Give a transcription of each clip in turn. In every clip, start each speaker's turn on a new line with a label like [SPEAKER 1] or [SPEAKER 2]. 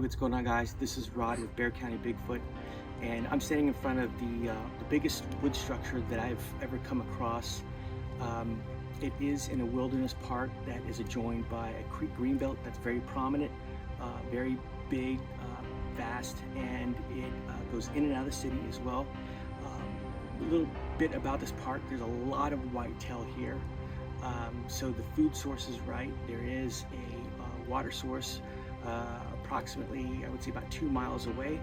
[SPEAKER 1] what's going on, guys? This is Rod with Bear County Bigfoot, and I'm standing in front of the biggest wood structure that I've ever come across. It is in a wilderness park that is adjoined by a creek greenbelt that's very prominent, very big, vast, and it goes in and out of the city as well. A little bit about this park: there's a lot of whitetail here. So the food source is right. There is a water source approximately, I would say, about 2 miles away.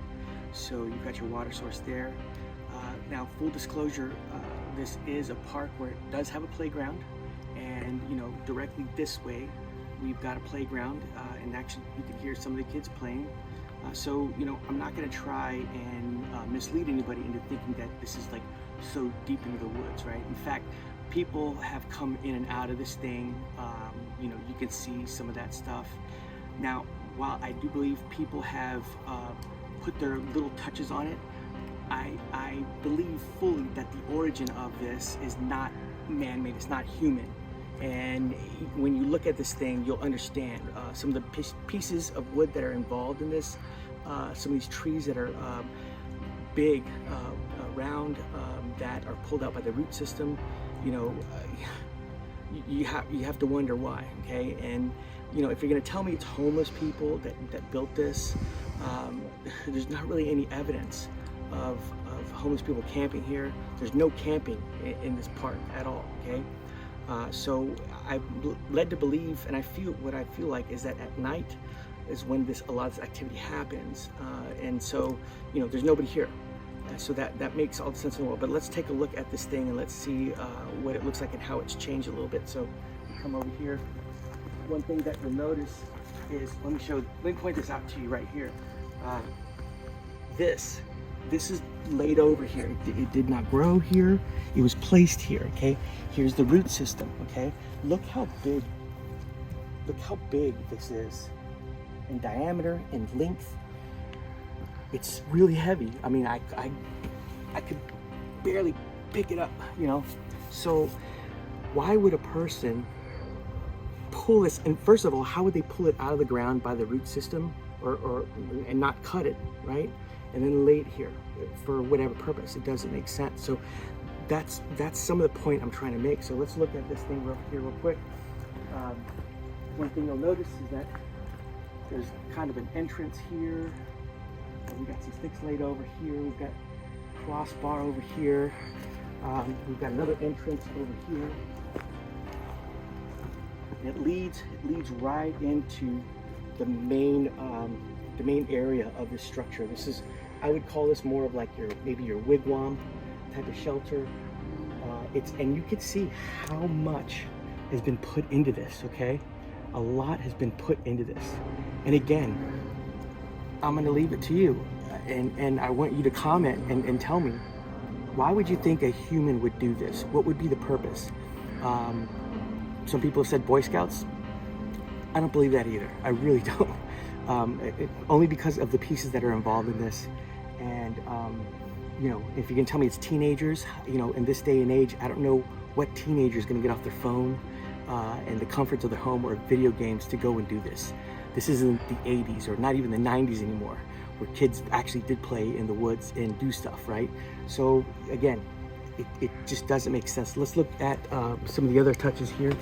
[SPEAKER 1] So you've got your water source there. Now, full disclosure, this is a park where it does have a playground, and directly this way we've got a playground, and actually you can hear some of the kids playing. So I'm not going to try and mislead anybody into thinking that this is like so deep into the woods, right? In fact, people have come in and out of this thing. You can see some of that stuff. Now, while I do believe people have put their little touches on it, I believe fully that the origin of this is not man-made, it's not human. And when you look at this thing, you'll understand some of the pieces of wood that are involved in this, some of these trees that are big, round, that are pulled out by the root system. You have to wonder why, okay? And if you're gonna tell me it's homeless people that built this, there's not really any evidence of homeless people camping here. There's no camping in this park at all, okay? So I'm led to believe, and what I feel like is that at night is when a lot of this activity happens, and so there's nobody here. So that makes all the sense in the world. But let's take a look at this thing and let's see what it looks like and how it's changed a little bit. So come over here. One thing that you'll notice is, let me point this out to you right here. This is laid over here. It did not grow here. It was placed here, okay? Here's the root system, okay? Look how big this is in diameter and length. It's really heavy. I mean, I could barely pick it up, So why would a person pull this? And first of all, how would they pull it out of the ground by the root system and not cut it, right? And then lay it here for whatever purpose? It doesn't make sense. So that's some of the point I'm trying to make. So let's look at this thing real quick. One thing you'll notice is that there's kind of an entrance here. We've got some sticks laid over here. We've got crossbar over here. We've got another entrance over here. It leads right into the main area of this structure. I would call this more of like maybe your wigwam type of shelter. And you can see how much has been put into this. Okay, a lot has been put into this. And again, I'm going to leave it to you, and I want you to comment and tell me, why would you think a human would do this? What would be the purpose? Some people have said Boy Scouts. I don't believe that either. I really don't. Only because of the pieces that are involved in this. And if you can tell me it's teenagers, in this day and age, I don't know what teenager is going to get off their phone and the comforts of their home or video games to go and do this. This isn't the 80s or not even the 90s anymore, where kids actually did play in the woods and do stuff, right? So again, it just doesn't make sense. Let's look at some of the other touches here.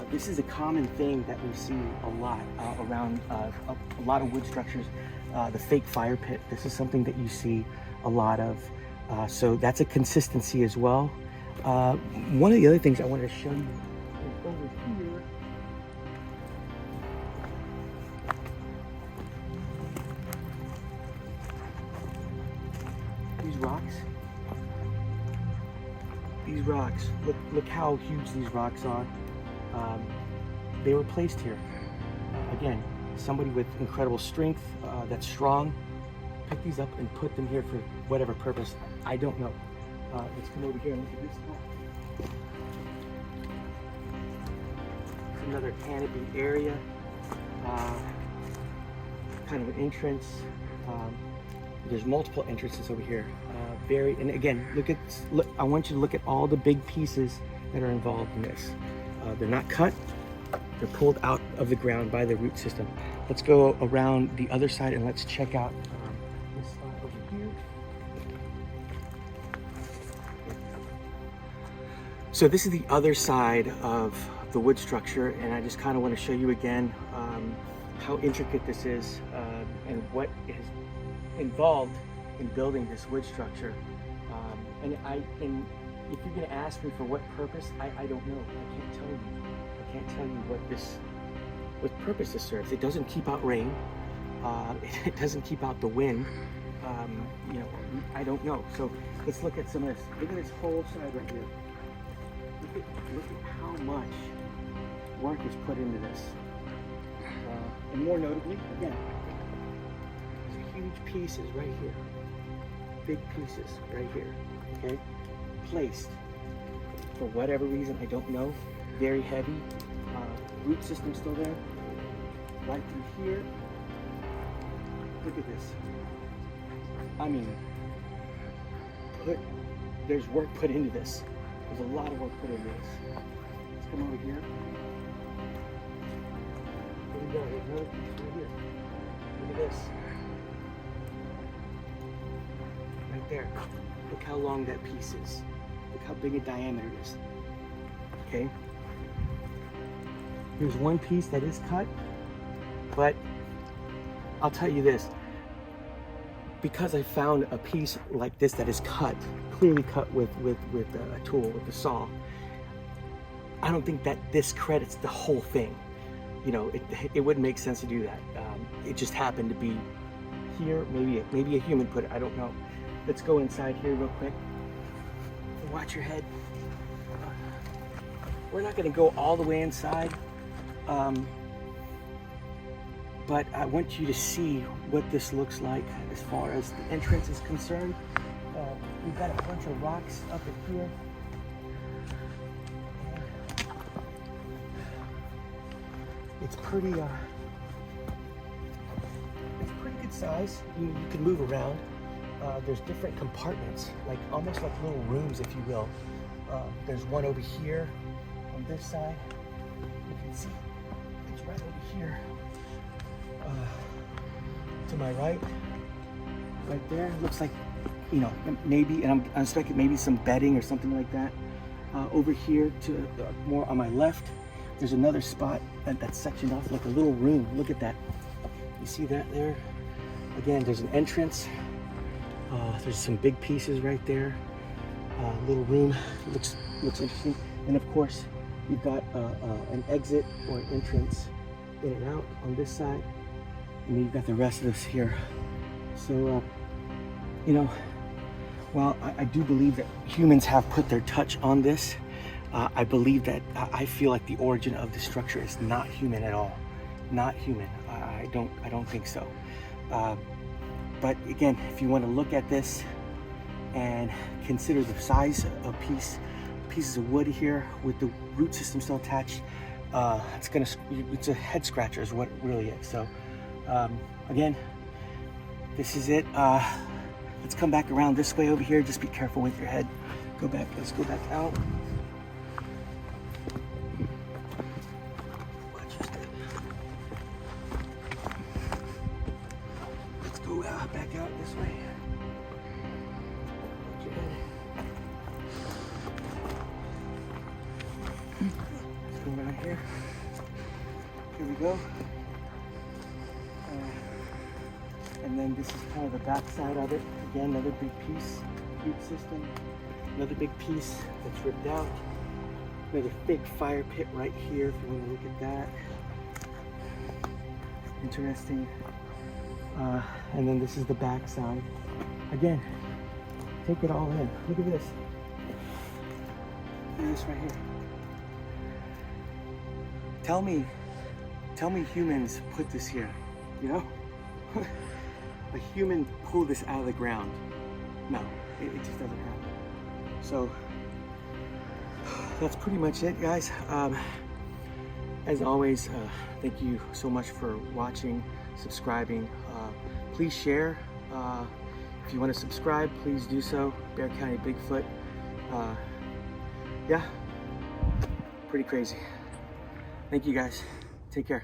[SPEAKER 1] This is a common thing that we see a lot around a lot of wood structures. The fake fire pit. This is something that you see a lot of. So that's a consistency as well. One of the other things I wanted to show you is over here. These rocks, look how huge these rocks are. They were placed here. Again, somebody with incredible strength, that's strong, picked these up and put them here for whatever purpose. I don't know. Let's come over here and look at this one. It's another canopy area, kind of an entrance. There's multiple entrances over here. And again, look, I want you to look at all the big pieces that are involved in this. They're not cut, they're pulled out of the ground by the root system. Let's go around the other side and let's check out this spot over here. So this is the other side of the wood structure, and I just kind of want to show you again how intricate this is and what is involved in building this wood structure. And if you're going to ask me for what purpose, I don't know. I can't tell you. I can't tell you what purpose this serves. It doesn't keep out rain. It doesn't keep out the wind. You know, I don't know. So let's look at some of this. Look at this whole side right here. Look at how much work is put into this. And more notably, again, these huge pieces right here. Big pieces right here, okay? Placed for whatever reason, I don't know. Very heavy. Root system still there. Right through here. Look at this. I mean, there's work put into this. There's a lot of work put into this. Let's come over here. Here we go. There's another piece right here. Look at this. Right there. Look how long that piece is. Look how big a diameter it is. Okay? Here's one piece that is cut, but I'll tell you this. Because I found a piece like this that is cut, clearly cut with a tool, with a saw, I don't think that this credits the whole thing. You know, it wouldn't make sense to do that. It just happened to be here. Maybe a human put it. I don't know. Let's go inside here real quick. Watch your head. We're not going to go all the way inside, but I want you to see what this looks like as far as the entrance is concerned. We've got a bunch of rocks up in here. It's pretty good size. You can move around. There's different compartments, like almost like little rooms, if you will. There's one over here on this side. You can see it's right over here. To my right there, looks like, you know, maybe, and I'm expecting maybe some bedding or something like that. Over here to more on my left, there's another spot that's sectioned off like a little room. Look at that. You see that there? Again, there's an entrance. There's some big pieces right there. Little room, looks interesting. And of course, you've got an exit or an entrance in and out on this side. And then you've got the rest of this here. So, you know, while I do believe that humans have put their touch on this, I believe that I feel like the origin of the structure is not human at all. Not human. I don't think so. But again, if you want to look at this and consider the size of pieces of wood here with the root system still attached, it's a head scratcher is what it really is. So again, this is it. Let's come back around this way over here. Just be careful with your head. Let's go back out. Watch your step. Let's go back out this way. Watch your head. Let's go around here. Here we go. And then this is kind of the back side of it. Again, another big piece, root system. Another big piece that's ripped out. Another big fire pit right here if you want to look at that. Interesting. And then this is the back side. Again, take it all in. Look at this. Look at this right here. Tell me humans put this here, you know? A human pulled this out of the ground. No, it just doesn't happen. So that's pretty much it, guys. As always, thank you so much for watching, subscribing. Please share. If you want to subscribe, please do so. Bear County Bigfoot. Yeah, pretty crazy. Thank you, guys. Take care.